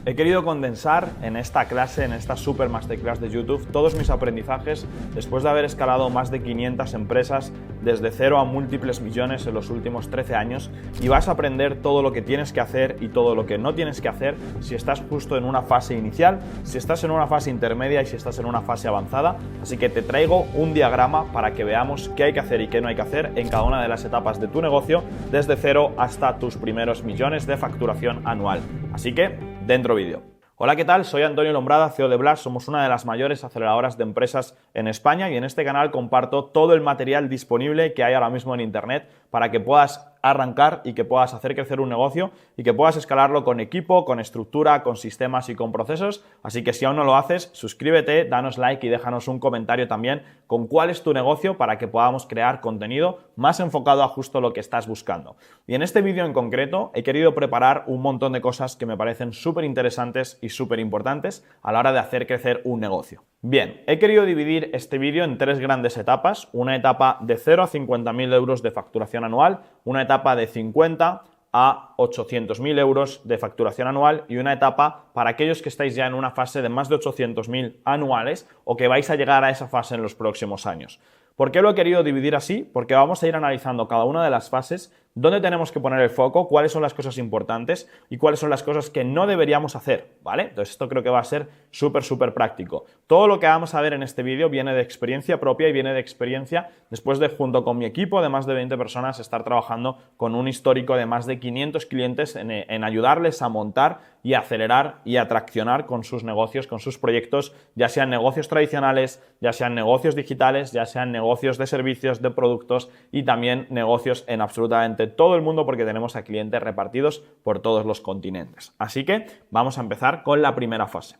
He querido condensar en esta clase, en esta super masterclass de YouTube, todos mis aprendizajes después de haber escalado más de 500 empresas desde cero a múltiples millones en los últimos 13 años, y vas a aprender todo lo que tienes que hacer y todo lo que no tienes que hacer si estás justo en una fase inicial, si estás en una fase intermedia y si estás en una fase avanzada. Así que te traigo un diagrama para que veamos qué hay que hacer y qué no hay que hacer en cada una de las etapas de tu negocio, desde cero hasta tus primeros millones de facturación anual. Así que, dentro vídeo. Hola, ¿qué tal? Soy Antonio Lombrada, CEO de Blast. Somos una de las mayores aceleradoras de empresas en España y en este canal comparto todo el material disponible que hay ahora mismo en Internet para que puedas arrancar y que puedas hacer crecer un negocio y que puedas escalarlo con equipo, con estructura, con sistemas y con procesos. Así que si aún no lo haces, suscríbete, danos like y déjanos un comentario también con cuál es tu negocio para que podamos crear contenido más enfocado a justo lo que estás buscando. Y en este vídeo en concreto he querido preparar un montón de cosas que me parecen súper interesantes y súper importantes a la hora de hacer crecer un negocio. Bien, he querido dividir este vídeo en tres grandes etapas: una etapa de 0 a 50.000 euros de facturación anual, una etapa de 50 a 800.000 euros de facturación anual y una etapa para aquellos que estáis ya en una fase de más de 800.000 anuales o que vais a llegar a esa fase en los próximos años. ¿Por qué lo he querido dividir así? Porque vamos a ir analizando cada una de las fases, dónde tenemos que poner el foco, cuáles son las cosas importantes y cuáles son las cosas que no deberíamos hacer, ¿vale? Entonces esto creo que va a ser súper práctico. Todo lo que vamos a ver en este vídeo viene de experiencia propia y viene de experiencia después de, junto con mi equipo de más de 20 personas, estar trabajando con un histórico de más de 500 clientes en ayudarles a montar y acelerar y atraccionar con sus negocios, con sus proyectos, ya sean negocios tradicionales, ya sean negocios digitales, ya sean negocios de servicios, de productos y también negocios en absolutamente todo el mundo, porque tenemos a clientes repartidos por todos los continentes. Así que vamos a empezar con la primera fase.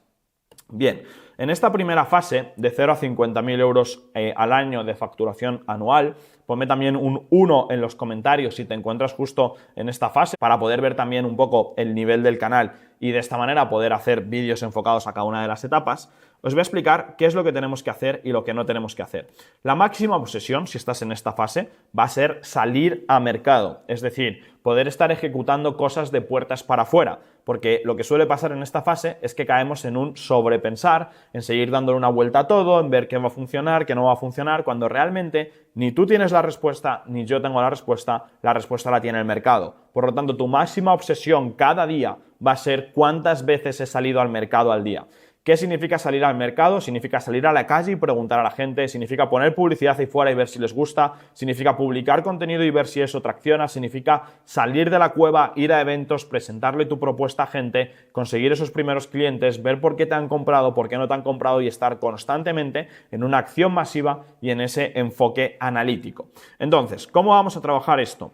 Bien, en esta primera fase de 0 a 50.000 euros al año de facturación anual, ponme también un 1 en los comentarios si te encuentras justo en esta fase para poder ver también un poco el nivel del canal y de esta manera poder hacer vídeos enfocados a cada una de las etapas. Os voy a explicar qué es lo que tenemos que hacer y lo que no tenemos que hacer. La máxima obsesión, si estás en esta fase, va a ser salir a mercado, es decir, poder estar ejecutando cosas de puertas para afuera, porque lo que suele pasar en esta fase es que caemos en un sobrepensar, en seguir dándole una vuelta a todo, en ver qué va a funcionar, qué no va a funcionar, cuando realmente ni tú tienes la respuesta, ni yo tengo la respuesta la tiene el mercado. Por lo tanto, tu máxima obsesión cada día va a ser cuántas veces he salido al mercado al día. ¿Qué significa salir al mercado? Significa salir a la calle y preguntar a la gente, significa poner publicidad ahí fuera y ver si les gusta, significa publicar contenido y ver si eso tracciona, significa salir de la cueva, ir a eventos, presentarle tu propuesta a gente, conseguir esos primeros clientes, ver por qué te han comprado, por qué no te han comprado y estar constantemente en una acción masiva y en ese enfoque analítico. Entonces, ¿cómo vamos a trabajar esto?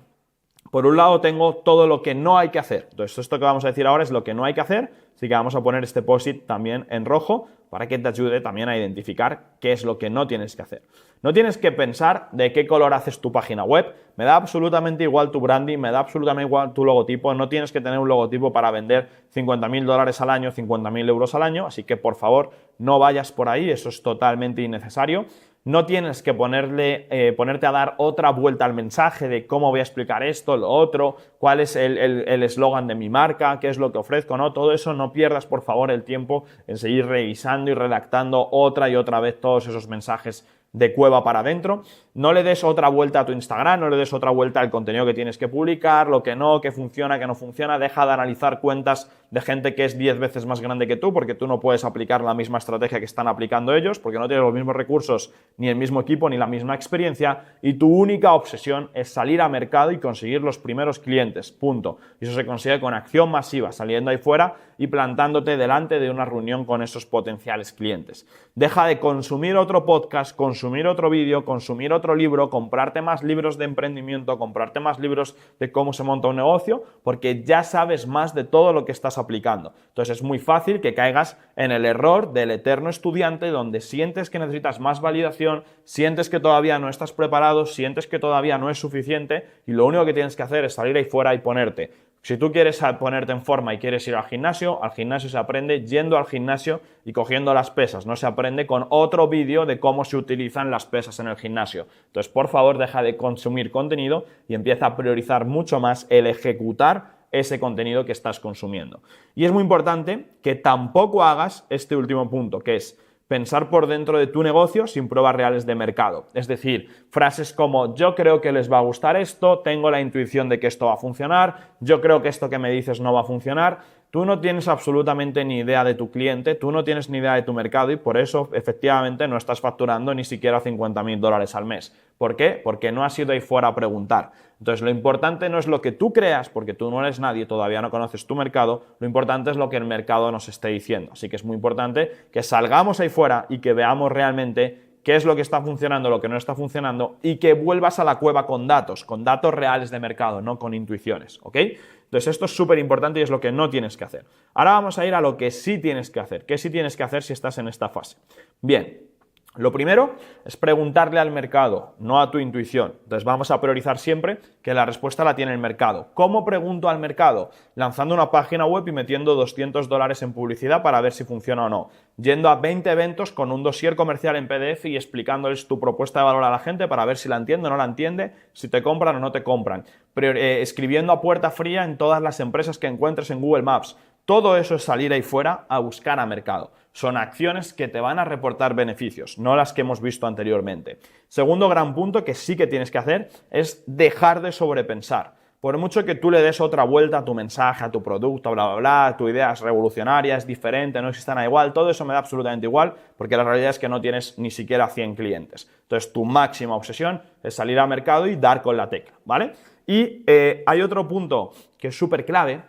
Por un lado tengo todo lo que no hay que hacer. Entonces esto que vamos a decir ahora es lo que no hay que hacer, así que vamos a poner este post-it también en rojo para que te ayude también a identificar qué es lo que no tienes que hacer. No tienes que pensar de qué color haces tu página web, me da absolutamente igual tu branding, me da absolutamente igual tu logotipo, no tienes que tener un logotipo para vender 50.000 dólares al año, 50.000 euros al año, así que por favor no vayas por ahí, eso es totalmente innecesario. No tienes que ponerte a dar otra vuelta al mensaje de cómo voy a explicar esto, lo otro, cuál es el eslogan de mi marca, qué es lo que ofrezco, ¿no? Todo eso no pierdas, por favor, el tiempo en seguir revisando y redactando otra y otra vez todos esos mensajes de cueva para adentro. No le des otra vuelta a tu Instagram, no le des otra vuelta al contenido que tienes que publicar, lo que no, que funciona, que no funciona. Deja de analizar cuentas de gente que es 10 veces más grande que tú, porque tú no puedes aplicar la misma estrategia que están aplicando ellos, porque no tienes los mismos recursos, ni el mismo equipo, ni la misma experiencia, y tu única obsesión es salir a mercado y conseguir los primeros clientes, punto. Y eso se consigue con acción masiva, saliendo ahí fuera y plantándote delante de una reunión con esos potenciales clientes. Deja de consumir otro podcast, consumir otro vídeo, consumir otro libro, comprarte más libros de emprendimiento, comprarte más libros de cómo se monta un negocio, porque ya sabes más de todo lo que estás aplicando. Entonces es muy fácil que caigas en el error del eterno estudiante, donde sientes que necesitas más validación, sientes que todavía no estás preparado, sientes que todavía no es suficiente y lo único que tienes que hacer es salir ahí fuera y ponerte. Si tú quieres ponerte en forma y quieres ir al gimnasio se aprende yendo al gimnasio y cogiendo las pesas. No se aprende con otro vídeo de cómo se utilizan las pesas en el gimnasio. Entonces, por favor, deja de consumir contenido y empieza a priorizar mucho más el ejecutar ese contenido que estás consumiendo. Y es muy importante que tampoco hagas este último punto, que es pensar por dentro de tu negocio sin pruebas reales de mercado. Es decir, frases como yo creo que les va a gustar esto, tengo la intuición de que esto va a funcionar, yo creo que esto que me dices no va a funcionar. Tú no tienes absolutamente ni idea de tu cliente, tú no tienes ni idea de tu mercado y por eso efectivamente no estás facturando ni siquiera $50.000 al mes. ¿Por qué? Porque no has ido ahí fuera a preguntar. Entonces lo importante no es lo que tú creas, porque tú no eres nadie, todavía no conoces tu mercado, lo importante es lo que el mercado nos esté diciendo. Así que es muy importante que salgamos ahí fuera y que veamos realmente qué es lo que está funcionando, lo que no está funcionando y que vuelvas a la cueva con datos reales de mercado, no con intuiciones, ¿ok? Entonces esto es súper importante y es lo que no tienes que hacer. Ahora vamos a ir a lo que sí tienes que hacer. ¿Qué sí tienes que hacer si estás en esta fase? Bien, lo primero es preguntarle al mercado, no a tu intuición. Entonces vamos a priorizar siempre que la respuesta la tiene el mercado. ¿Cómo pregunto al mercado? Lanzando una página web y metiendo $200 en publicidad para ver si funciona o no. Yendo a 20 eventos con un dossier comercial en PDF y explicándoles tu propuesta de valor a la gente para ver si la entiende o no la entiende, si te compran o no te compran. Escribiendo a puerta fría en todas las empresas que encuentres en Google Maps. Todo eso es salir ahí fuera a buscar a mercado. Son acciones que te van a reportar beneficios, no las que hemos visto anteriormente. Segundo gran punto que sí que tienes que hacer es dejar de sobrepensar. Por mucho que tú le des otra vuelta a tu mensaje, a tu producto, bla, bla, bla, tu idea es revolucionaria, es diferente, no existe nada igual, todo eso me da absolutamente igual porque la realidad es que no tienes ni siquiera 100 clientes. Entonces tu máxima obsesión es salir al mercado y dar con la tecla, ¿vale? Y hay otro punto que es súper clave.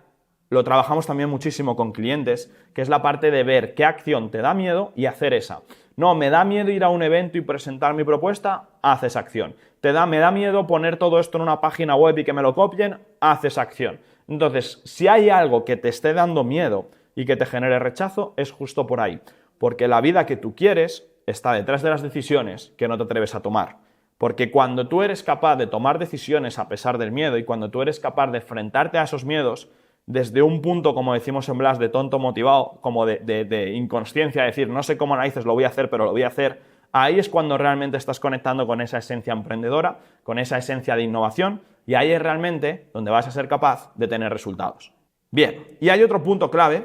Lo trabajamos también muchísimo con clientes, que es la parte de ver qué acción te da miedo y hacer esa. No, me da miedo ir a un evento y presentar mi propuesta, haz esa acción. Me da miedo poner todo esto en una página web y que me lo copien, haz esa acción. Entonces, si hay algo que te esté dando miedo y que te genere rechazo, es justo por ahí. Porque la vida que tú quieres está detrás de las decisiones que no te atreves a tomar. Porque cuando tú eres capaz de tomar decisiones a pesar del miedo y cuando tú eres capaz de enfrentarte a esos miedos, desde un punto, como decimos en Blas, de tonto motivado, como de inconsciencia, decir, no sé cómo narices lo voy a hacer, pero lo voy a hacer, ahí es cuando realmente estás conectando con esa esencia emprendedora, con esa esencia de innovación, y ahí es realmente donde vas a ser capaz de tener resultados. Bien, y hay otro punto clave,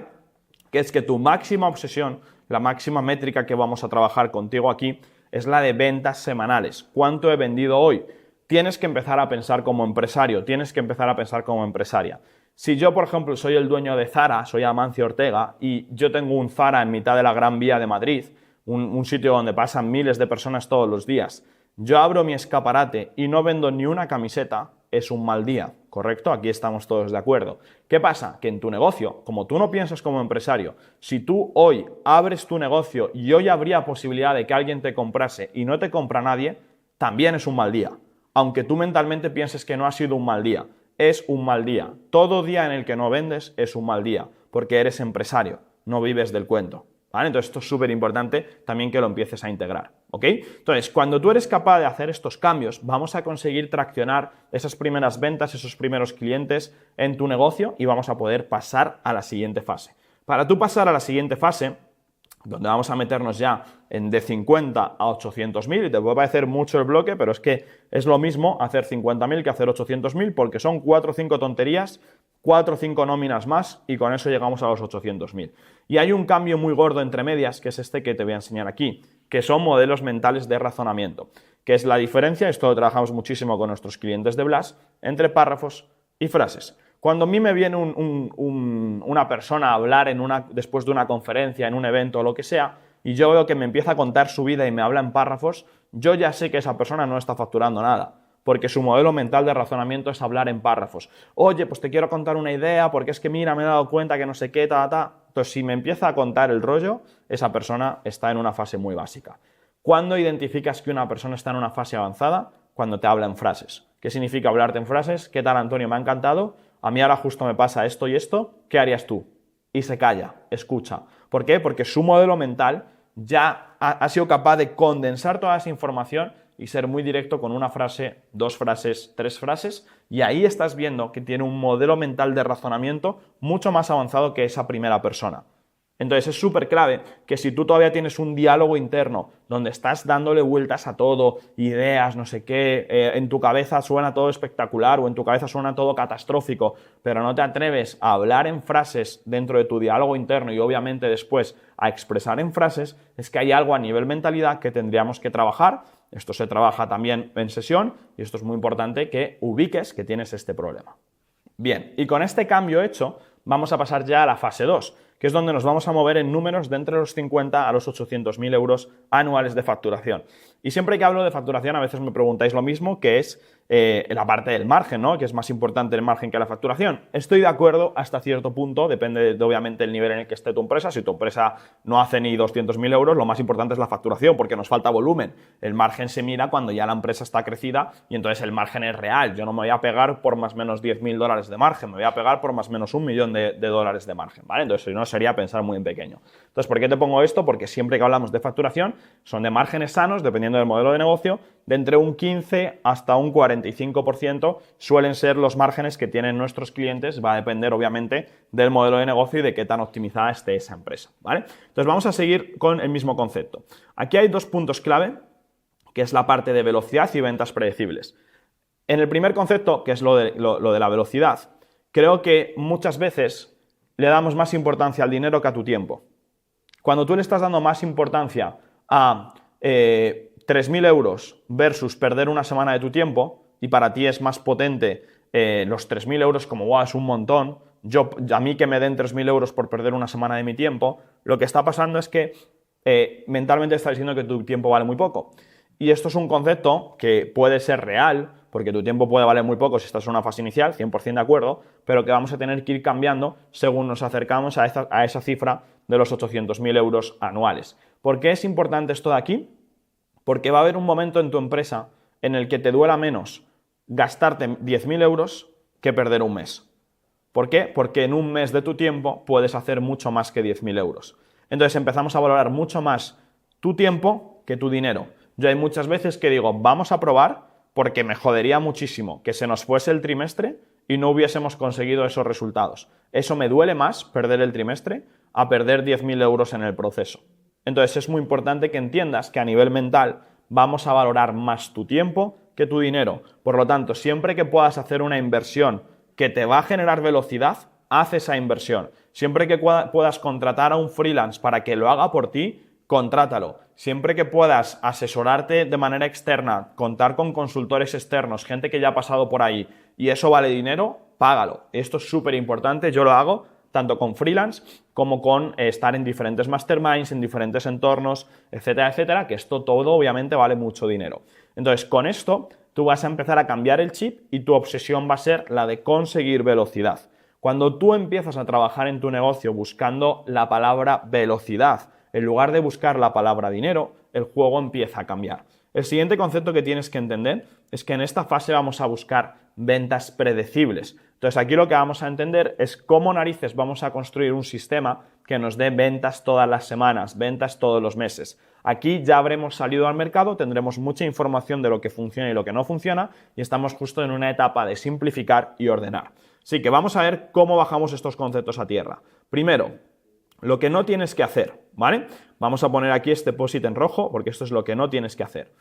que es que tu máxima obsesión, la máxima métrica que vamos a trabajar contigo aquí, es la de ventas semanales. ¿Cuánto he vendido hoy? Tienes que empezar a pensar como empresario, tienes que empezar a pensar como empresaria. Si yo, por ejemplo, soy el dueño de Zara, soy Amancio Ortega, y yo tengo un Zara en mitad de la Gran Vía de Madrid, un sitio donde pasan miles de personas todos los días, yo abro mi escaparate y no vendo ni una camiseta, es un mal día, ¿correcto? Aquí estamos todos de acuerdo. ¿Qué pasa? Que en tu negocio, como tú no piensas como empresario, si tú hoy abres tu negocio y hoy habría posibilidad de que alguien te comprase y no te compra nadie, también es un mal día. Aunque tú mentalmente pienses que no ha sido un mal día. Es un mal día. Todo día en el que no vendes es un mal día, porque eres empresario, no vives del cuento, ¿vale? Entonces esto es súper importante también que lo empieces a integrar, ¿ok? Entonces, cuando tú eres capaz de hacer estos cambios, vamos a conseguir traccionar esas primeras ventas, esos primeros clientes en tu negocio y vamos a poder pasar a la siguiente fase. Para tú pasar a la siguiente fase, donde vamos a meternos ya de 50 a 800.000, y te puede parecer mucho el bloque, pero es que es lo mismo hacer 50.000 que hacer 800.000, porque son 4 o 5 tonterías, 4 o 5 nóminas más, y con eso llegamos a los 800.000. Y hay un cambio muy gordo entre medias, que es este que te voy a enseñar aquí, que son modelos mentales de razonamiento, que es la diferencia, esto lo trabajamos muchísimo con nuestros clientes de Blas, entre párrafos y frases. Cuando a mí me viene una persona a hablar después de una conferencia, en un evento o lo que sea, y yo veo que me empieza a contar su vida y me habla en párrafos, yo ya sé que esa persona no está facturando nada, porque su modelo mental de razonamiento es hablar en párrafos. Oye, pues te quiero contar una idea, porque es que mira, me he dado cuenta que no sé qué, Entonces, si me empieza a contar el rollo, esa persona está en una fase muy básica. ¿Cuándo identificas que una persona está en una fase avanzada? Cuando te habla en frases. ¿Qué significa hablarte en frases? ¿Qué tal, Antonio? Me ha encantado. A mí ahora justo me pasa esto y esto. ¿Qué harías tú? Y se calla, escucha. ¿Por qué? Porque su modelo mental ya ha sido capaz de condensar toda esa información y ser muy directo con una frase, 2 frases, 3 frases, y ahí estás viendo que tiene un modelo mental de razonamiento mucho más avanzado que esa primera persona. Entonces es súper clave que si tú todavía tienes un diálogo interno donde estás dándole vueltas a todo, ideas, no sé qué, en tu cabeza suena todo espectacular o en tu cabeza suena todo catastrófico, pero no te atreves a hablar en frases dentro de tu diálogo interno y obviamente después a expresar en frases, es que hay algo a nivel mentalidad que tendríamos que trabajar. Esto se trabaja también en sesión y esto es muy importante que ubiques que tienes este problema. Bien, y con este cambio hecho, vamos a pasar ya a la fase 2, que es donde nos vamos a mover en números de entre los 50 a los 800.000 euros anuales de facturación. Y siempre que hablo de facturación a veces me preguntáis lo mismo, que es la parte del margen, ¿no? Que es más importante el margen que la facturación. Estoy de acuerdo hasta cierto punto, depende de, obviamente del nivel en el que esté tu empresa. Si tu empresa no hace ni 200.000 euros, lo más importante es la facturación porque nos falta volumen. El margen se mira cuando ya la empresa está crecida y entonces el margen es real. Yo no me voy a pegar por más o menos 10.000 dólares de margen, me voy a pegar por más o menos 1 millón de dólares de margen, ¿vale? Entonces si no sería pensar muy en pequeño. Entonces, ¿por qué te pongo esto? Porque siempre que hablamos de facturación son de márgenes sanos, dependiendo del modelo de negocio, de entre un 15 hasta un 45% suelen ser los márgenes que tienen nuestros clientes. Va a depender, obviamente, del modelo de negocio y de qué tan optimizada esté esa empresa, ¿vale? Entonces, vamos a seguir con el mismo concepto. Aquí hay dos puntos clave, que es la parte de velocidad y ventas predecibles. En el primer concepto, que es lo de la velocidad, creo que muchas veces le damos más importancia al dinero que a tu tiempo. Cuando tú le estás dando más importancia a 3.000 euros versus perder una semana de tu tiempo, y para ti es más potente los 3.000 euros como, wow, es un montón, a mí que me den 3.000 euros por perder una semana de mi tiempo, lo que está pasando es que mentalmente estás diciendo que tu tiempo vale muy poco. Y esto es un concepto que puede ser real, porque tu tiempo puede valer muy poco si estás en una fase inicial, 100% de acuerdo, pero que vamos a tener que ir cambiando según nos acercamos a esa cifra de los 800.000 euros anuales. ¿Por qué es importante esto de aquí? Porque va a haber un momento en tu empresa en el que te duela menos gastarte 10.000 euros que perder un mes. ¿Por qué? Porque en un mes de tu tiempo puedes hacer mucho más que 10.000 euros. Entonces empezamos a valorar mucho más tu tiempo que tu dinero. Yo hay muchas veces que digo, vamos a probar, porque me jodería muchísimo que se nos fuese el trimestre y no hubiésemos conseguido esos resultados. Eso me duele más, perder el trimestre, a perder 10.000 euros en el proceso. Entonces es muy importante que entiendas que a nivel mental vamos a valorar más tu tiempo que tu dinero. Por lo tanto, siempre que puedas hacer una inversión que te va a generar velocidad, haz esa inversión. Siempre que puedas contratar a un freelance para que lo haga por ti, contrátalo. Siempre que puedas asesorarte de manera externa, contar con consultores externos, gente que ya ha pasado por ahí y eso vale dinero, págalo. Esto es súper importante, yo lo hago tanto con freelance como con estar en diferentes masterminds, en diferentes entornos, etcétera, etcétera, que esto todo obviamente vale mucho dinero. Entonces, con esto tú vas a empezar a cambiar el chip y tu obsesión va a ser la de conseguir velocidad. Cuando tú empiezas a trabajar en tu negocio buscando la palabra velocidad, en lugar de buscar la palabra dinero, el juego empieza a cambiar. El siguiente concepto que tienes que entender es que en esta fase vamos a buscar ventas predecibles. Entonces aquí lo que vamos a entender es cómo narices vamos a construir un sistema que nos dé ventas todas las semanas, ventas todos los meses. Aquí ya habremos salido al mercado, tendremos mucha información de lo que funciona y lo que no funciona y estamos justo en una etapa de simplificar y ordenar. Así que vamos a ver cómo bajamos estos conceptos a tierra. Primero, lo que no tienes que hacer, ¿vale? Vamos a poner aquí este post-it en rojo porque esto es lo que no tienes que hacer.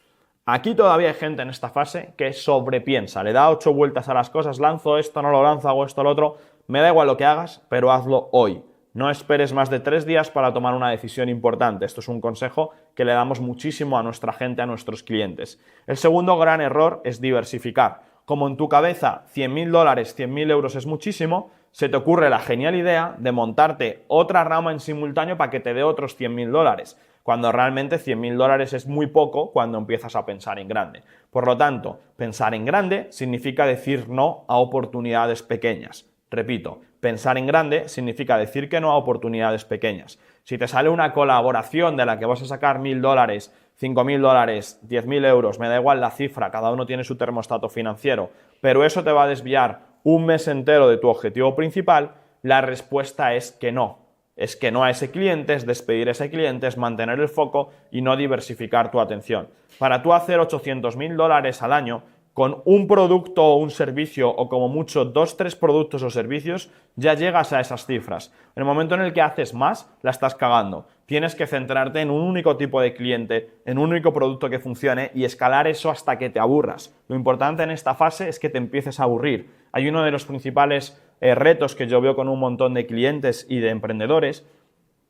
Aquí todavía hay gente en esta fase que sobrepiensa, le da 8 vueltas a las cosas, lanzo esto, no lo lanzo, hago esto, lo otro. Me da igual lo que hagas, pero hazlo hoy. No esperes más de 3 días para tomar una decisión importante. Esto es un consejo que le damos muchísimo a nuestra gente, a nuestros clientes. El segundo gran error es diversificar. Como en tu cabeza 100.000 dólares, 100.000 euros es muchísimo, se te ocurre la genial idea de montarte otra rama en simultáneo para que te dé otros 100.000 dólares, cuando realmente 100.000 dólares es muy poco cuando empiezas a pensar en grande. Por lo tanto, pensar en grande significa decir no a oportunidades pequeñas. Repito, pensar en grande significa decir que no a oportunidades pequeñas. Si te sale una colaboración de la que vas a sacar 1.000 dólares, 5.000 dólares, 10.000 euros, me da igual la cifra, cada uno tiene su termostato financiero, pero eso te va a desviar un mes entero de tu objetivo principal, la respuesta es que no. Es que no a ese cliente, es despedir a ese cliente, es mantener el foco y no diversificar tu atención. Para tú hacer 800.000 dólares al año, con un producto o un servicio, o como mucho 2, 3 productos o servicios, ya llegas a esas cifras. En el momento en el que haces más, la estás cagando. Tienes que centrarte en un único tipo de cliente, en un único producto que funcione y escalar eso hasta que te aburras. Lo importante en esta fase es que te empieces a aburrir. Hay uno de los principales retos que yo veo con un montón de clientes y de emprendedores,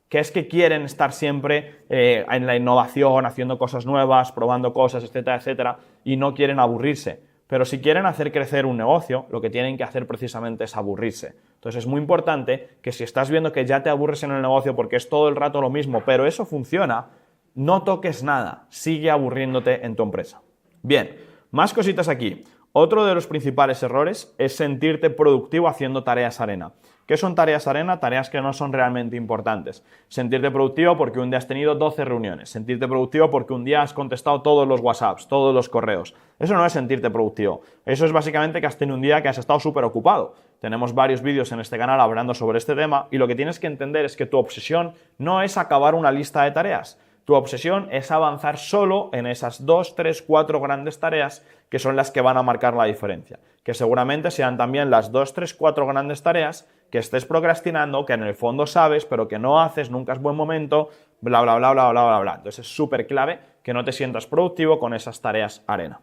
que es que quieren estar siempre en la innovación, haciendo cosas nuevas, probando cosas, etcétera, etcétera, y no quieren aburrirse. Pero si quieren hacer crecer un negocio, lo que tienen que hacer precisamente es aburrirse. Entonces es muy importante que si estás viendo que ya te aburres en el negocio porque es todo el rato lo mismo, pero eso funciona, no toques nada, sigue aburriéndote en tu empresa. Bien, más cositas aquí. Otro de los principales errores es sentirte productivo haciendo tareas arena. ¿Qué son tareas arena? Tareas que no son realmente importantes. Sentirte productivo porque un día has tenido 12 reuniones. Sentirte productivo porque un día has contestado todos los WhatsApps, todos los correos. Eso no es sentirte productivo. Eso es básicamente que has tenido un día que has estado súper ocupado. Tenemos varios vídeos en este canal hablando sobre este tema y lo que tienes que entender es que tu obsesión no es acabar una lista de tareas. Tu obsesión es avanzar solo en esas 2, 3, 4 grandes tareas que son las que van a marcar la diferencia. Que seguramente sean también las 2, 3, 4 grandes tareas que estés procrastinando, que en el fondo sabes, pero que no haces, nunca es buen momento, bla, bla, bla, bla, bla, bla, bla. Entonces es súper clave que no te sientas productivo con esas tareas arena.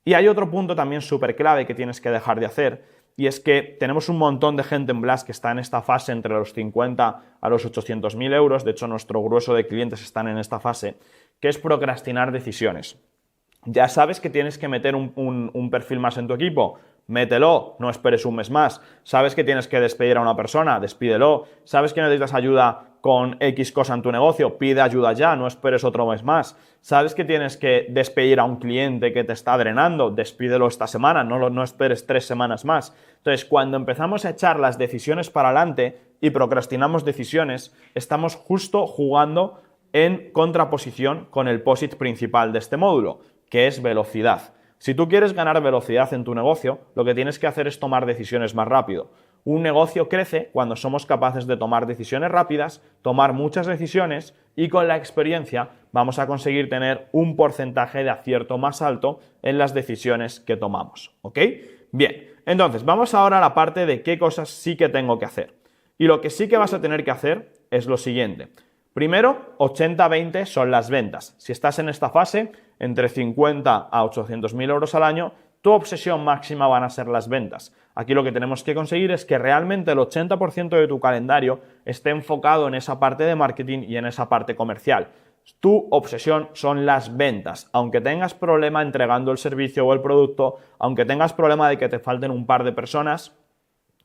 Y hay otro punto también súper clave que tienes que dejar de hacer, y es que tenemos un montón de gente en Blast que está en esta fase entre los 50 a los 800.000 euros, de hecho nuestro grueso de clientes están en esta fase, que es procrastinar decisiones. Ya sabes que tienes que meter un perfil más en tu equipo, mételo, no esperes un mes más. Sabes que tienes que despedir a una persona, despídelo. Sabes que necesitas ayuda con X cosa en tu negocio, pide ayuda ya, no esperes otro mes más. Sabes que tienes que despedir a un cliente que te está drenando, despídelo esta semana, no esperes 3 semanas más. Entonces, cuando empezamos a echar las decisiones para adelante y procrastinamos decisiones, estamos justo jugando en contraposición con el POSIT principal de este módulo, que es velocidad. Si tú quieres ganar velocidad en tu negocio, lo que tienes que hacer es tomar decisiones más rápido. Un negocio crece cuando somos capaces de tomar decisiones rápidas, tomar muchas decisiones y con la experiencia vamos a conseguir tener un porcentaje de acierto más alto en las decisiones que tomamos. ¿Ok? Bien, entonces vamos ahora a la parte de qué cosas sí que tengo que hacer. Y lo que sí que vas a tener que hacer es lo siguiente. Primero, 80-20 son las ventas. Si estás en esta fase, entre 50 a 800.000 euros al año, tu obsesión máxima van a ser las ventas. Aquí lo que tenemos que conseguir es que realmente el 80% de tu calendario esté enfocado en esa parte de marketing y en esa parte comercial. Tu obsesión son las ventas. Aunque tengas problema entregando el servicio o el producto, aunque tengas problema de que te falten un par de personas,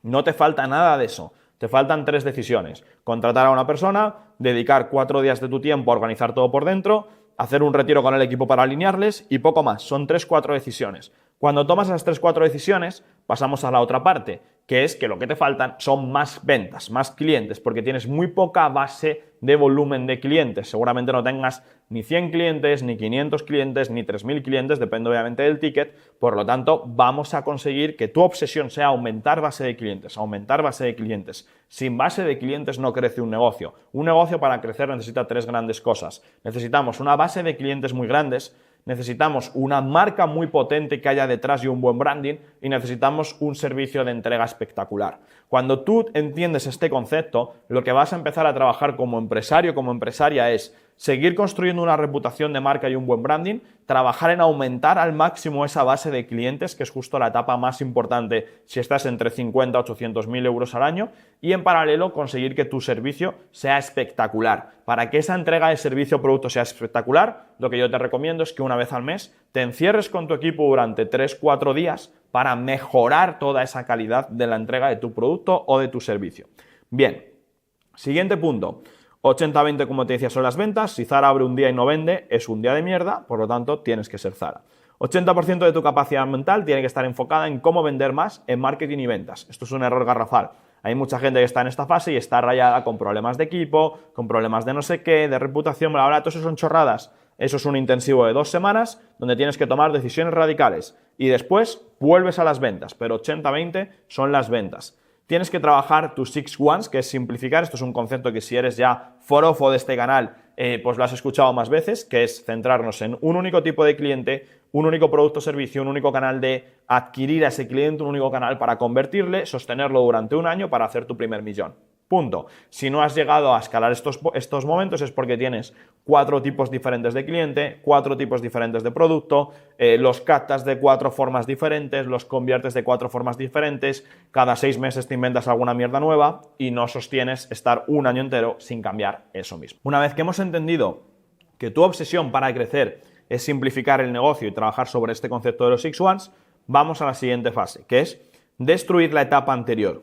no te falta nada de eso. Te faltan 3 decisiones. Contratar a una persona, dedicar 4 días de tu tiempo a organizar todo por dentro, hacer un retiro con el equipo para alinearles y poco más. Son 3-4 decisiones. Cuando tomas esas 3-4 decisiones, pasamos a la otra parte, que es que lo que te faltan son más ventas, más clientes, porque tienes muy poca base de volumen de clientes. Seguramente no tengas ni 100 clientes, ni 500 clientes, ni 3.000 clientes, depende obviamente del ticket. Por lo tanto, vamos a conseguir que tu obsesión sea aumentar base de clientes, aumentar base de clientes. Sin base de clientes no crece un negocio. Un negocio para crecer necesita 3 grandes cosas. Necesitamos una base de clientes muy grandes, necesitamos una marca muy potente que haya detrás y un buen branding y necesitamos un servicio de entrega espectacular. Cuando tú entiendes este concepto, lo que vas a empezar a trabajar como empresario, como empresaria es seguir construyendo una reputación de marca y un buen branding, trabajar en aumentar al máximo esa base de clientes, que es justo la etapa más importante si estás entre 50 a 800.000 euros al año, y en paralelo conseguir que tu servicio sea espectacular. Para que esa entrega de servicio o producto sea espectacular, lo que yo te recomiendo es que una vez al mes te encierres con tu equipo durante 3-4 días para mejorar toda esa calidad de la entrega de tu producto o de tu servicio. Bien, siguiente punto. 80-20, como te decía, son las ventas. Si Zara abre un día y no vende, es un día de mierda, por lo tanto, tienes que ser Zara. 80% de tu capacidad mental tiene que estar enfocada en cómo vender más en marketing y ventas. Esto es un error garrafal. Hay mucha gente que está en esta fase y está rayada con problemas de equipo, con problemas de no sé qué, de reputación, bla, bla, todo eso son chorradas. Eso es un intensivo de 2 semanas donde tienes que tomar decisiones radicales y después vuelves a las ventas, pero 80-20 son las ventas. Tienes que trabajar tus 6 ones, que es simplificar. Esto es un concepto que si eres ya forofo de este canal, pues lo has escuchado más veces, que es centrarnos en un único tipo de cliente, un único producto o servicio, un único canal de adquirir a ese cliente, un único canal para convertirle, sostenerlo durante un año para hacer tu primer millón. Punto. Si no has llegado a escalar estos momentos es porque tienes 4 tipos diferentes de cliente, 4 tipos diferentes de producto, los captas de 4 formas diferentes, los conviertes de 4 formas diferentes, cada 6 meses te inventas alguna mierda nueva y no sostienes estar un año entero sin cambiar eso mismo. Una vez que hemos entendido que tu obsesión para crecer es simplificar el negocio y trabajar sobre este concepto de los 6 Ones, vamos a la siguiente fase, que es destruir la etapa anterior.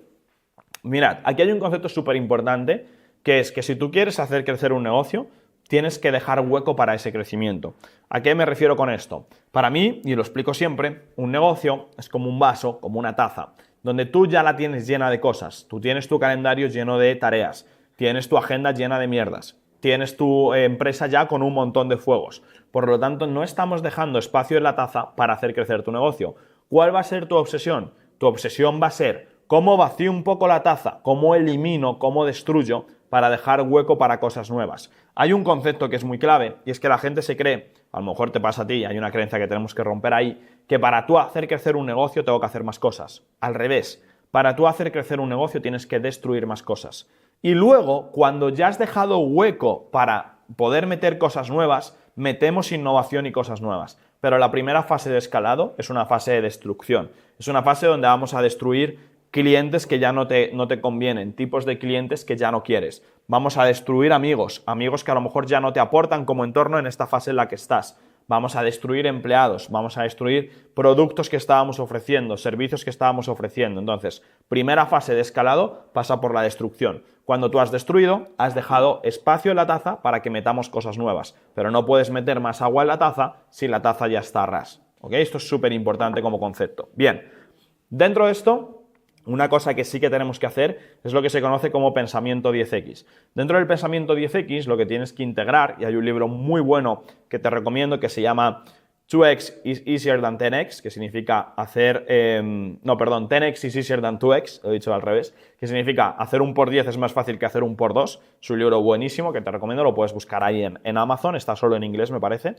Mirad, aquí hay un concepto súper importante, que es que si tú quieres hacer crecer un negocio, tienes que dejar hueco para ese crecimiento. ¿A qué me refiero con esto? Para mí, y lo explico siempre, un negocio es como un vaso, como una taza, donde tú ya la tienes llena de cosas. Tú tienes tu calendario lleno de tareas, tienes tu agenda llena de mierdas, tienes tu empresa ya con un montón de fuegos. Por lo tanto, no estamos dejando espacio en la taza para hacer crecer tu negocio. ¿Cuál va a ser tu obsesión? Tu obsesión va a ser cómo vacío un poco la taza, cómo elimino, cómo destruyo para dejar hueco para cosas nuevas. Hay un concepto que es muy clave y es que la gente se cree, a lo mejor te pasa a ti, hay una creencia que tenemos que romper ahí, que para tú hacer crecer un negocio tengo que hacer más cosas. Al revés, para tú hacer crecer un negocio tienes que destruir más cosas. Y luego, cuando ya has dejado hueco para poder meter cosas nuevas, metemos innovación y cosas nuevas. Pero la primera fase de escalado es una fase de destrucción. Es una fase donde vamos a destruir clientes que ya no te convienen, tipos de clientes que ya no quieres. Vamos a destruir amigos que a lo mejor ya no te aportan como entorno en esta fase en la que estás. Vamos a destruir empleados, vamos a destruir productos que estábamos ofreciendo, servicios que estábamos ofreciendo. Entonces, primera fase de escalado pasa por la destrucción. Cuando tú has destruido, has dejado espacio en la taza para que metamos cosas nuevas, pero no puedes meter más agua en la taza si la taza ya está a ras. ¿Ok? Esto es súper importante como concepto. Bien, dentro de esto, una cosa que sí que tenemos que hacer es lo que se conoce como pensamiento 10X. Dentro del pensamiento 10X lo que tienes que integrar, y hay un libro muy bueno que te recomiendo que se llama 2X is easier than 10X, que significa hacer... 10X is easier than 2X, lo he dicho al revés, que significa hacer un por 10 es más fácil que hacer un por 2. Es un libro buenísimo que te recomiendo, lo puedes buscar ahí en Amazon, está solo en inglés me parece.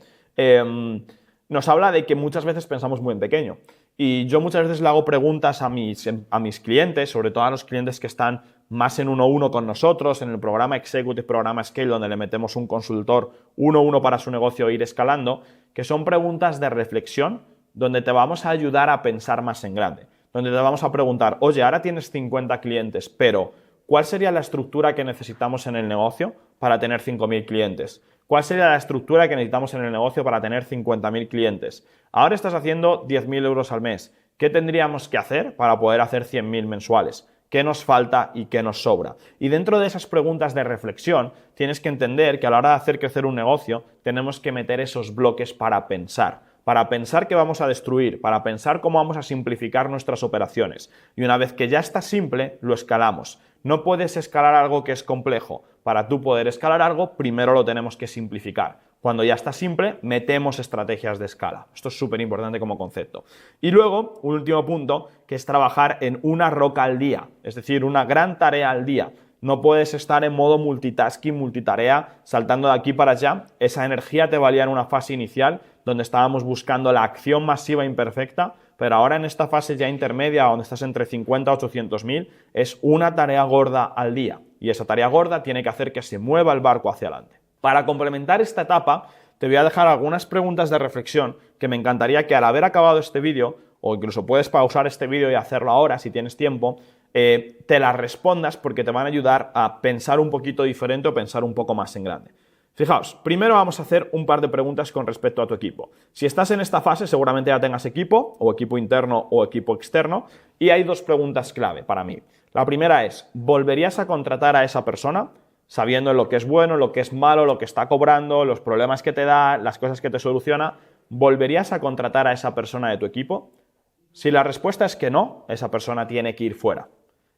Nos habla de que muchas veces pensamos muy en pequeño. Y yo muchas veces le hago preguntas a mis clientes, sobre todo a los clientes que están más en 1-1 con nosotros, en el programa Executive, programa Scale, donde le metemos un consultor 1-1 para su negocio e ir escalando, que son preguntas de reflexión, donde te vamos a ayudar a pensar más en grande. Donde te vamos a preguntar, oye, ahora tienes 50 clientes, pero ¿cuál sería la estructura que necesitamos en el negocio para tener 5.000 clientes? ¿Cuál sería la estructura que necesitamos en el negocio para tener 50.000 clientes? Ahora estás haciendo 10.000 euros al mes. ¿Qué tendríamos que hacer para poder hacer 100.000 mensuales? ¿Qué nos falta y qué nos sobra? Y dentro de esas preguntas de reflexión, tienes que entender que a la hora de hacer crecer un negocio, tenemos que meter esos bloques para pensar qué vamos a destruir, para pensar cómo vamos a simplificar nuestras operaciones. Y una vez que ya está simple, lo escalamos. No puedes escalar algo que es complejo. Para tú poder escalar algo, primero lo tenemos que simplificar. Cuando ya está simple, metemos estrategias de escala. Esto es súper importante como concepto. Y luego, un último punto, que es trabajar en una roca al día, es decir, una gran tarea al día. No puedes estar en modo multitasking, multitarea, saltando de aquí para allá. Esa energía te valía en una fase inicial donde estábamos buscando la acción masiva imperfecta, pero ahora en esta fase ya intermedia, donde estás entre 50 a 800.000, es una tarea gorda al día. Y esa tarea gorda tiene que hacer que se mueva el barco hacia adelante. Para complementar esta etapa, te voy a dejar algunas preguntas de reflexión que me encantaría que al haber acabado este vídeo, o incluso puedes pausar este vídeo y hacerlo ahora si tienes tiempo, te las respondas porque te van a ayudar a pensar un poquito diferente o pensar un poco más en grande. Fijaos, primero vamos a hacer un par de preguntas con respecto a tu equipo. Si estás en esta fase, seguramente ya tengas equipo, o equipo interno o equipo externo, y hay dos preguntas clave para mí. La primera es, ¿volverías a contratar a esa persona sabiendo lo que es bueno, lo que es malo, lo que está cobrando, los problemas que te da, las cosas que te soluciona? ¿Volverías a contratar a esa persona de tu equipo? Si la respuesta es que no, esa persona tiene que ir fuera.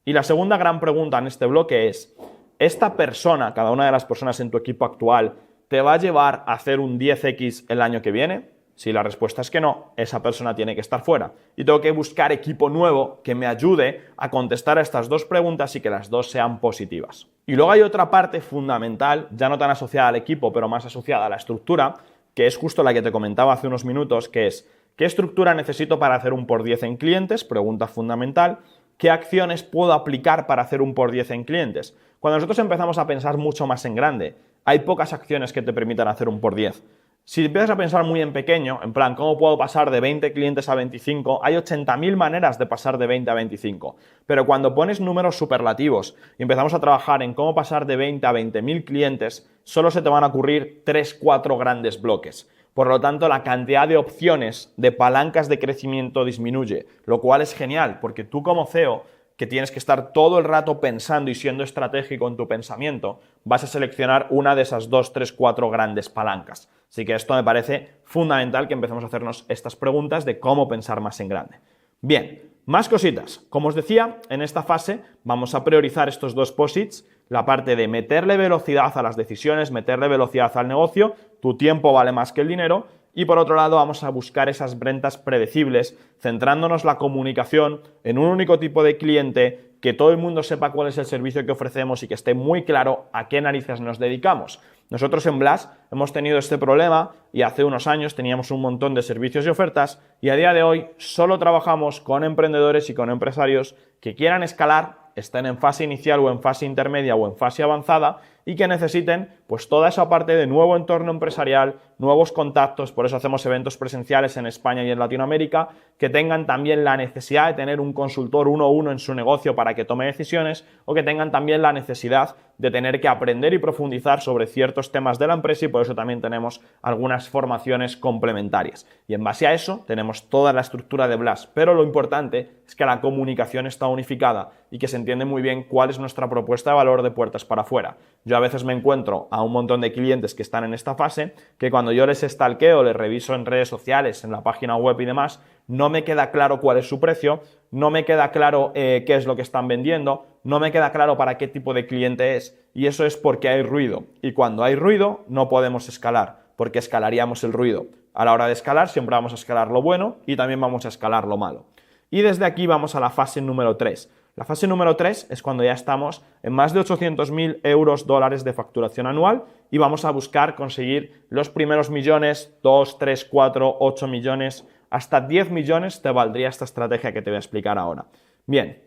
Y la segunda gran pregunta en este bloque es, ¿esta persona, cada una de las personas en tu equipo actual, te va a llevar a hacer un 10X el año que viene? Si la respuesta es que no, esa persona tiene que estar fuera. Y tengo que buscar equipo nuevo que me ayude a contestar a estas dos preguntas y que las dos sean positivas. Y luego hay otra parte fundamental, ya no tan asociada al equipo, pero más asociada a la estructura, que es justo la que te comentaba hace unos minutos, que es ¿qué estructura necesito para hacer un por 10 en clientes? Pregunta fundamental. ¿Qué acciones puedo aplicar para hacer un por 10 en clientes? Cuando nosotros empezamos a pensar mucho más en grande, hay pocas acciones que te permitan hacer un por 10. Si empiezas a pensar muy en pequeño, en plan, ¿cómo puedo pasar de 20 clientes a 25? Hay 80.000 maneras de pasar de 20 a 25. Pero cuando pones números superlativos y empezamos a trabajar en cómo pasar de 20 a 20.000 clientes, solo se te van a ocurrir 3-4 grandes bloques. Por lo tanto, la cantidad de opciones, de palancas de crecimiento disminuye, lo cual es genial, porque tú como CEO, que tienes que estar todo el rato pensando y siendo estratégico en tu pensamiento, vas a seleccionar una de esas 2, 3, 4 grandes palancas. Así que esto me parece fundamental que empecemos a hacernos estas preguntas de cómo pensar más en grande. Bien, más cositas. Como os decía, en esta fase vamos a priorizar estos dos posits, la parte de meterle velocidad a las decisiones, meterle velocidad al negocio, tu tiempo vale más que el dinero, y por otro lado vamos a buscar esas ventas predecibles, centrándonos la comunicación en un único tipo de cliente, que todo el mundo sepa cuál es el servicio que ofrecemos y que esté muy claro a qué narices nos dedicamos. Nosotros en Blas hemos tenido este problema y hace unos años teníamos un montón de servicios y ofertas y a día de hoy solo trabajamos con emprendedores y con empresarios que quieran escalar, estén en fase inicial o en fase intermedia o en fase avanzada y que necesiten pues toda esa parte de nuevo entorno empresarial, nuevos contactos, por eso hacemos eventos presenciales en España y en Latinoamérica, que tengan también la necesidad de tener un consultor 1-1 en su negocio para que tome decisiones o que tengan también la necesidad de tener que aprender y profundizar sobre ciertos temas de la empresa y por eso también tenemos algunas formaciones complementarias. Y en base a eso tenemos toda la estructura de Blas, pero lo importante es que la comunicación está unificada y que se entiende muy bien cuál es nuestra propuesta de valor de puertas para afuera. Yo a veces me encuentro a un montón de clientes que están en esta fase que cuando yo les stalkeo, les reviso en redes sociales, en la página web y demás, no me queda claro cuál es su precio, no me queda claro qué es lo que están vendiendo, no me queda claro para qué tipo de cliente es y eso es porque hay ruido y cuando hay ruido no podemos escalar porque escalaríamos el ruido. A la hora de escalar siempre vamos a escalar lo bueno y también vamos a escalar lo malo. Y desde aquí vamos a la fase número 3. La fase número 3 es cuando ya estamos en más de 800.000 euros dólares de facturación anual y vamos a buscar conseguir los primeros millones, 2, 3, 4, 8 millones, hasta 10 millones te valdría esta estrategia que te voy a explicar ahora. Bien,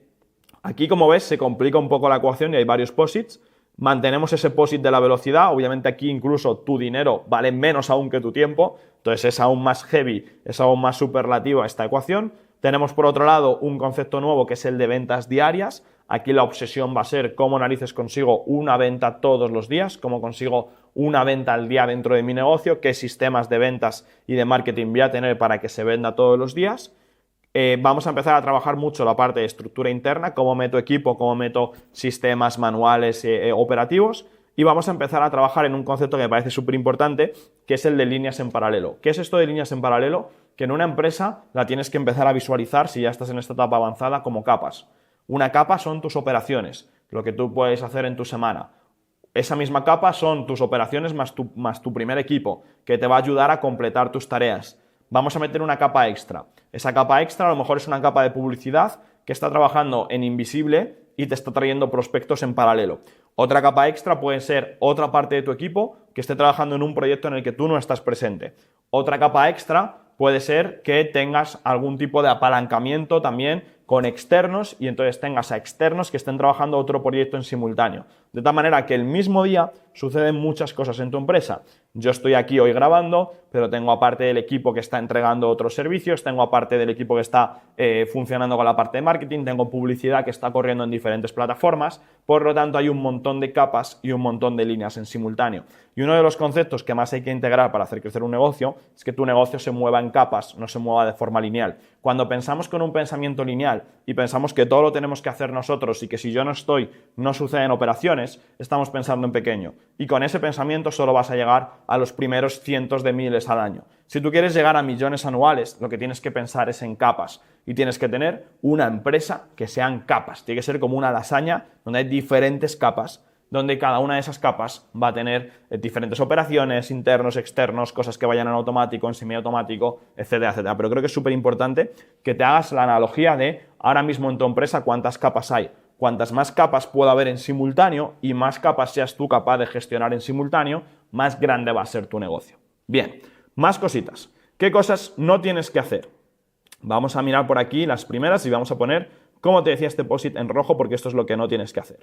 aquí como ves se complica un poco la ecuación y hay varios posits. Mantenemos ese posit de la velocidad, obviamente aquí incluso tu dinero vale menos aún que tu tiempo, entonces es aún más heavy, es aún más superlativa esta ecuación. Tenemos por otro lado un concepto nuevo que es el de ventas diarias. Aquí la obsesión va a ser cómo narices consigo una venta todos los días, cómo consigo una venta al día dentro de mi negocio, qué sistemas de ventas y de marketing voy a tener para que se venda todos los días. Vamos a empezar a trabajar mucho la parte de estructura interna, cómo meto equipo, cómo meto sistemas manuales operativos. Y vamos a empezar a trabajar en un concepto que me parece súper importante, que es el de líneas en paralelo. ¿Qué es esto de líneas en paralelo? Que en una empresa la tienes que empezar a visualizar, si ya estás en esta etapa avanzada, como capas. Una capa son tus operaciones, lo que tú puedes hacer en tu semana. Esa misma capa son tus operaciones más tu primer equipo, que te va a ayudar a completar tus tareas. Vamos a meter una capa extra. Esa capa extra a lo mejor es una capa de publicidad que está trabajando en invisible y te está trayendo prospectos en paralelo. Otra capa extra puede ser otra parte de tu equipo que esté trabajando en un proyecto en el que tú no estás presente. Otra capa extra puede ser que tengas algún tipo de apalancamiento también con externos y entonces tengas a externos que estén trabajando otro proyecto en simultáneo. De tal manera que el mismo día suceden muchas cosas en tu empresa. Yo estoy aquí hoy grabando, pero tengo aparte del equipo que está entregando otros servicios, tengo aparte del equipo que está funcionando con la parte de marketing, tengo publicidad que está corriendo en diferentes plataformas, por lo tanto hay un montón de capas y un montón de líneas en simultáneo. Y uno de los conceptos que más hay que integrar para hacer crecer un negocio es que tu negocio se mueva en capas, no se mueva de forma lineal. Cuando pensamos con un pensamiento lineal y pensamos que todo lo tenemos que hacer nosotros y que si yo no estoy, no suceden operaciones, estamos pensando en pequeño. Y con ese pensamiento solo vas a llegar a los primeros cientos de miles al año. Si tú quieres llegar a millones anuales, lo que tienes que pensar es en capas y tienes que tener una empresa que sean capas. Tiene que ser como una lasaña donde hay diferentes capas, donde cada una de esas capas va a tener diferentes operaciones, internos, externos, cosas que vayan en automático, en semiautomático, etcétera, etcétera. Pero creo que es súper importante que te hagas la analogía de ahora mismo en tu empresa cuántas capas hay. Cuantas más capas pueda haber en simultáneo y más capas seas tú capaz de gestionar en simultáneo, más grande va a ser tu negocio. Bien, Más cositas. ¿Qué cosas no tienes que hacer? Vamos a mirar por aquí las primeras y vamos a poner, como te decía, este POSIT en rojo porque esto es lo que no tienes que hacer.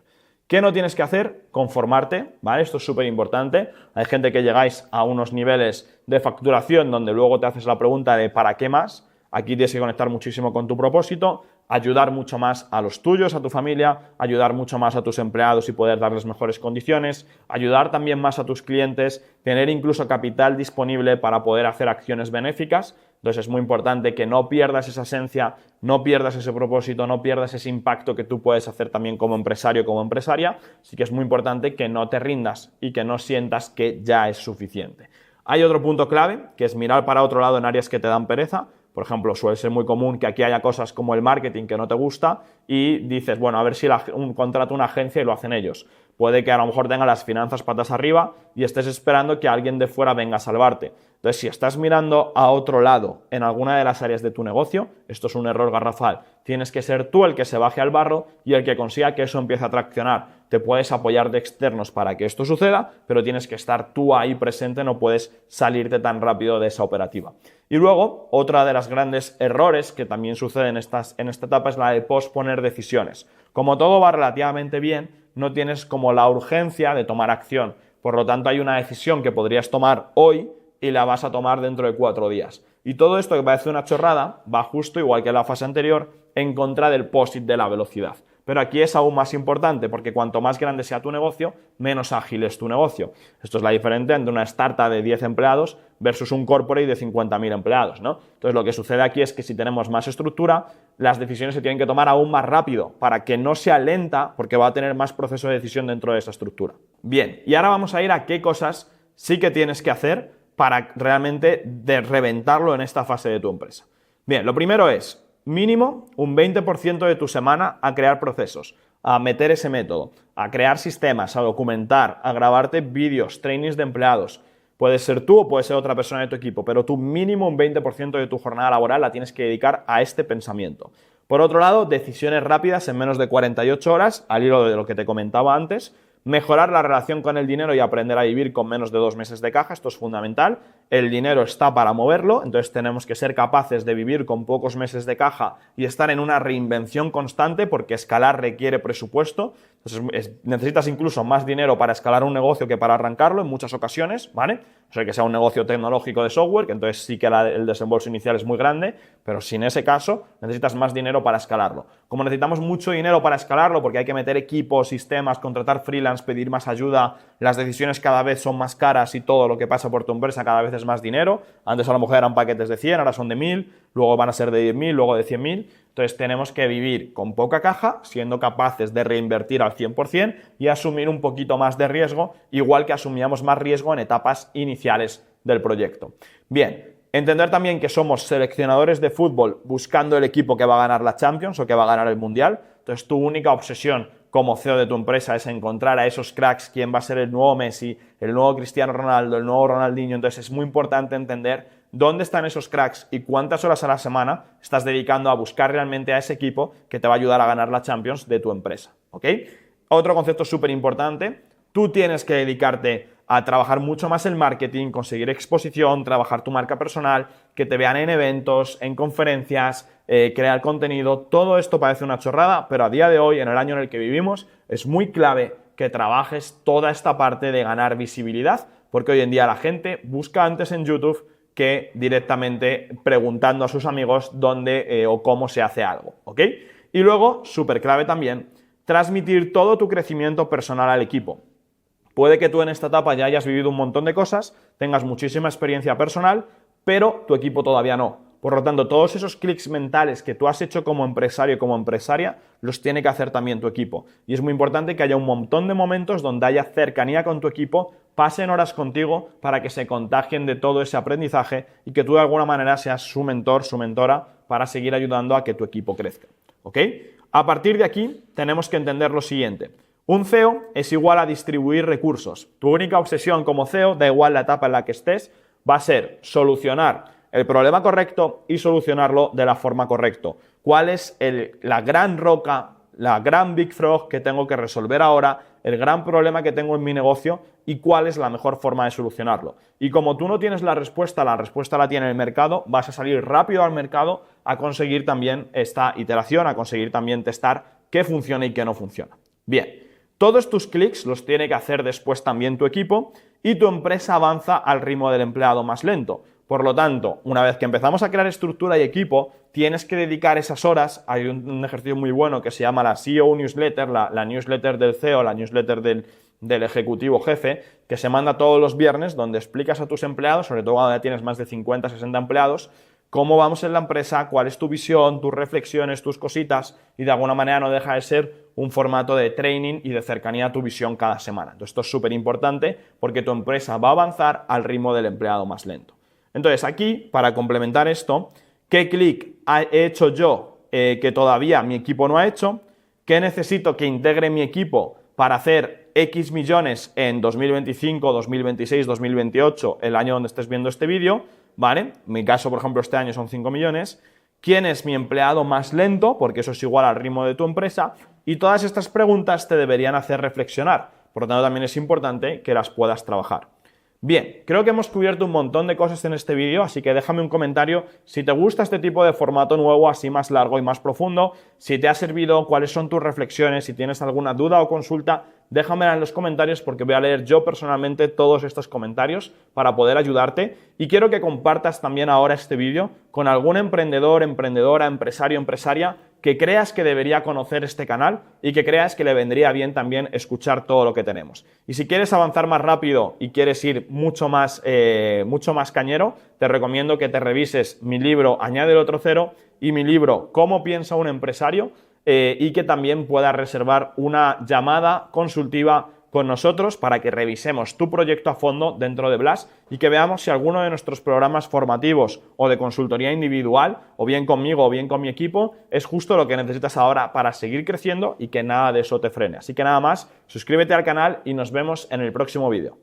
¿Qué no tienes que hacer? Conformarte, ¿vale? Esto es súper importante. Hay gente que llegáis a unos niveles de facturación donde luego te haces la pregunta de ¿para qué más? Aquí tienes que conectar muchísimo con tu propósito, ayudar mucho más a los tuyos, a tu familia, ayudar mucho más a tus empleados y poder darles mejores condiciones, ayudar también más a tus clientes, tener incluso capital disponible para poder hacer acciones benéficas. Entonces es muy importante que no pierdas esa esencia, no pierdas ese propósito, no pierdas ese impacto que tú puedes hacer también como empresario, como empresaria. Así que es muy importante que no te rindas y que no sientas que ya es suficiente. Hay otro punto clave, que es mirar para otro lado en áreas que te dan pereza. Por ejemplo, suele ser muy común que aquí haya cosas como el marketing que no te gusta y dices, bueno, a ver si contrato una agencia y lo hacen ellos. Puede que a lo mejor tenga las finanzas patas arriba y estés esperando que alguien de fuera venga a salvarte. Entonces, si estás mirando a otro lado en alguna de las áreas de tu negocio, esto es un error garrafal. Tienes que ser tú el que se baje al barro y el que consiga que eso empiece a traccionar. Te puedes apoyar de externos para que esto suceda, pero tienes que estar tú ahí presente, no puedes salirte tan rápido de esa operativa. Y luego, otra de las grandes errores que también suceden en esta etapa es la de posponer decisiones. Como todo va relativamente bien, no tienes como la urgencia de tomar acción. Por lo tanto, hay una decisión que podrías tomar hoy y la vas a tomar dentro de 4 días. Y todo esto que parece una chorrada va justo, igual que en la fase anterior, en contra del POSIT de la velocidad. Pero aquí es aún más importante porque cuanto más grande sea tu negocio, menos ágil es tu negocio. Esto es la diferencia entre una startup de 10 empleados versus un corporate de 50.000 empleados, ¿no? Entonces lo que sucede aquí es que si tenemos más estructura, las decisiones se tienen que tomar aún más rápido para que no sea lenta porque va a tener más proceso de decisión dentro de esa estructura. Bien, y ahora vamos a ir a qué cosas sí que tienes que hacer para realmente reventarlo en esta fase de tu empresa. Bien, lo primero es mínimo un 20% de tu semana a crear procesos, a meter ese método, a crear sistemas, a documentar, a grabarte vídeos, trainings de empleados. Puede ser tú o puede ser otra persona de tu equipo, pero tú mínimo un 20% de tu jornada laboral la tienes que dedicar a este pensamiento. Por otro lado, decisiones rápidas en menos de 48 horas, al hilo de lo que te comentaba antes. Mejorar la relación con el dinero y aprender a vivir con menos de 2 meses de caja, esto es fundamental. El dinero está para moverlo, entonces tenemos que ser capaces de vivir con pocos meses de caja y estar en una reinvención constante porque escalar requiere presupuesto. Entonces necesitas incluso más dinero para escalar un negocio que para arrancarlo en muchas ocasiones, ¿vale? O sea, que sea un negocio tecnológico de software, que entonces sí que el desembolso inicial es muy grande, pero sin ese caso necesitas más dinero para escalarlo. Como necesitamos mucho dinero para escalarlo porque hay que meter equipos, sistemas, contratar freelance, pedir más ayuda, las decisiones cada vez son más caras y todo lo que pasa por tu empresa cada vez es más dinero. Antes a lo mejor eran paquetes de 100, ahora son de 1000, luego van a ser de 10.000, luego de 100.000. Entonces tenemos que vivir con poca caja, siendo capaces de reinvertir al 100% y asumir un poquito más de riesgo, igual que asumíamos más riesgo en etapas iniciales del proyecto. Bien, entender también que somos seleccionadores de fútbol buscando el equipo que va a ganar la Champions o que va a ganar el Mundial. Entonces tu única obsesión como CEO de tu empresa es encontrar a esos cracks, quién va a ser el nuevo Messi, el nuevo Cristiano Ronaldo, el nuevo Ronaldinho. Entonces es muy importante entender dónde están esos cracks y cuántas horas a la semana estás dedicando a buscar realmente a ese equipo que te va a ayudar a ganar la Champions de tu empresa, ¿ok? Otro concepto súper importante, tú tienes que dedicarte a trabajar mucho más el marketing, conseguir exposición, trabajar tu marca personal, que te vean en eventos, en conferencias, crear contenido. Todo esto parece una chorrada, pero a día de hoy, en el año en el que vivimos, es muy clave que trabajes toda esta parte de ganar visibilidad, porque hoy en día la gente busca antes en YouTube que directamente preguntando a sus amigos dónde o cómo se hace algo, ¿ok? Y luego, súper clave también, transmitir todo tu crecimiento personal al equipo. Puede que tú en esta etapa ya hayas vivido un montón de cosas, tengas muchísima experiencia personal, pero tu equipo todavía no. Por lo tanto, todos esos clics mentales que tú has hecho como empresario, como empresaria, los tiene que hacer también tu equipo. Y es muy importante que haya un montón de momentos donde haya cercanía con tu equipo, pasen horas contigo para que se contagien de todo ese aprendizaje y que tú de alguna manera seas su mentor, su mentora, para seguir ayudando a que tu equipo crezca, ¿ok? A partir de aquí, tenemos que entender lo siguiente. Un CEO es igual a distribuir recursos. Tu única obsesión como CEO, da igual la etapa en la que estés, va a ser solucionar el problema correcto y solucionarlo de la forma correcta. ¿Cuál es la gran roca, la gran Big Frog que tengo que resolver ahora el gran problema que tengo en mi negocio y cuál es la mejor forma de solucionarlo. Y como tú no tienes la respuesta la tiene el mercado, vas a salir rápido al mercado a conseguir también esta iteración, a conseguir también testar qué funciona y qué no funciona. Bien, todos tus clics los tiene que hacer después también tu equipo y tu empresa avanza al ritmo del empleado más lento. Por lo tanto, una vez que empezamos a crear estructura y equipo, tienes que dedicar esas horas. Hay un ejercicio muy bueno que se llama la CEO Newsletter, la newsletter del CEO, la newsletter del ejecutivo jefe, que se manda todos los viernes, donde explicas a tus empleados, sobre todo cuando ya tienes más de 50, 60 empleados, cómo vamos en la empresa, cuál es tu visión, tus reflexiones, tus cositas, y de alguna manera no deja de ser un formato de training y de cercanía a tu visión cada semana. Entonces, esto es súper importante porque tu empresa va a avanzar al ritmo del empleado más lento. Entonces, aquí, para complementar esto, ¿qué clic he hecho yo que todavía mi equipo no ha hecho? ¿Qué necesito que integre mi equipo para hacer X millones en 2025, 2026, 2028, el año donde estés viendo este vídeo? ¿Vale? En mi caso, por ejemplo, este año son 5 millones. ¿Quién es mi empleado más lento? Porque eso es igual al ritmo de tu empresa. Y todas estas preguntas te deberían hacer reflexionar. Por lo tanto, también es importante que las puedas trabajar. Bien, creo que hemos cubierto un montón de cosas en este vídeo, así que déjame un comentario si te gusta este tipo de formato nuevo, así más largo y más profundo, si te ha servido, cuáles son tus reflexiones, si tienes alguna duda o consulta, déjamela en los comentarios porque voy a leer yo personalmente todos estos comentarios para poder ayudarte y quiero que compartas también ahora este vídeo con algún emprendedor, emprendedora, empresario, empresaria que creas que debería conocer este canal y que creas que le vendría bien también escuchar todo lo que tenemos. Y si quieres avanzar más rápido y quieres ir mucho más cañero, te recomiendo que te revises mi libro Añade el otro cero y mi libro Cómo piensa un empresario y que también puedas reservar una llamada consultiva con nosotros para que revisemos tu proyecto a fondo dentro de Blas y que veamos si alguno de nuestros programas formativos o de consultoría individual, o bien conmigo o bien con mi equipo, es justo lo que necesitas ahora para seguir creciendo y que nada de eso te frene. Así que nada más, suscríbete al canal y nos vemos en el próximo vídeo.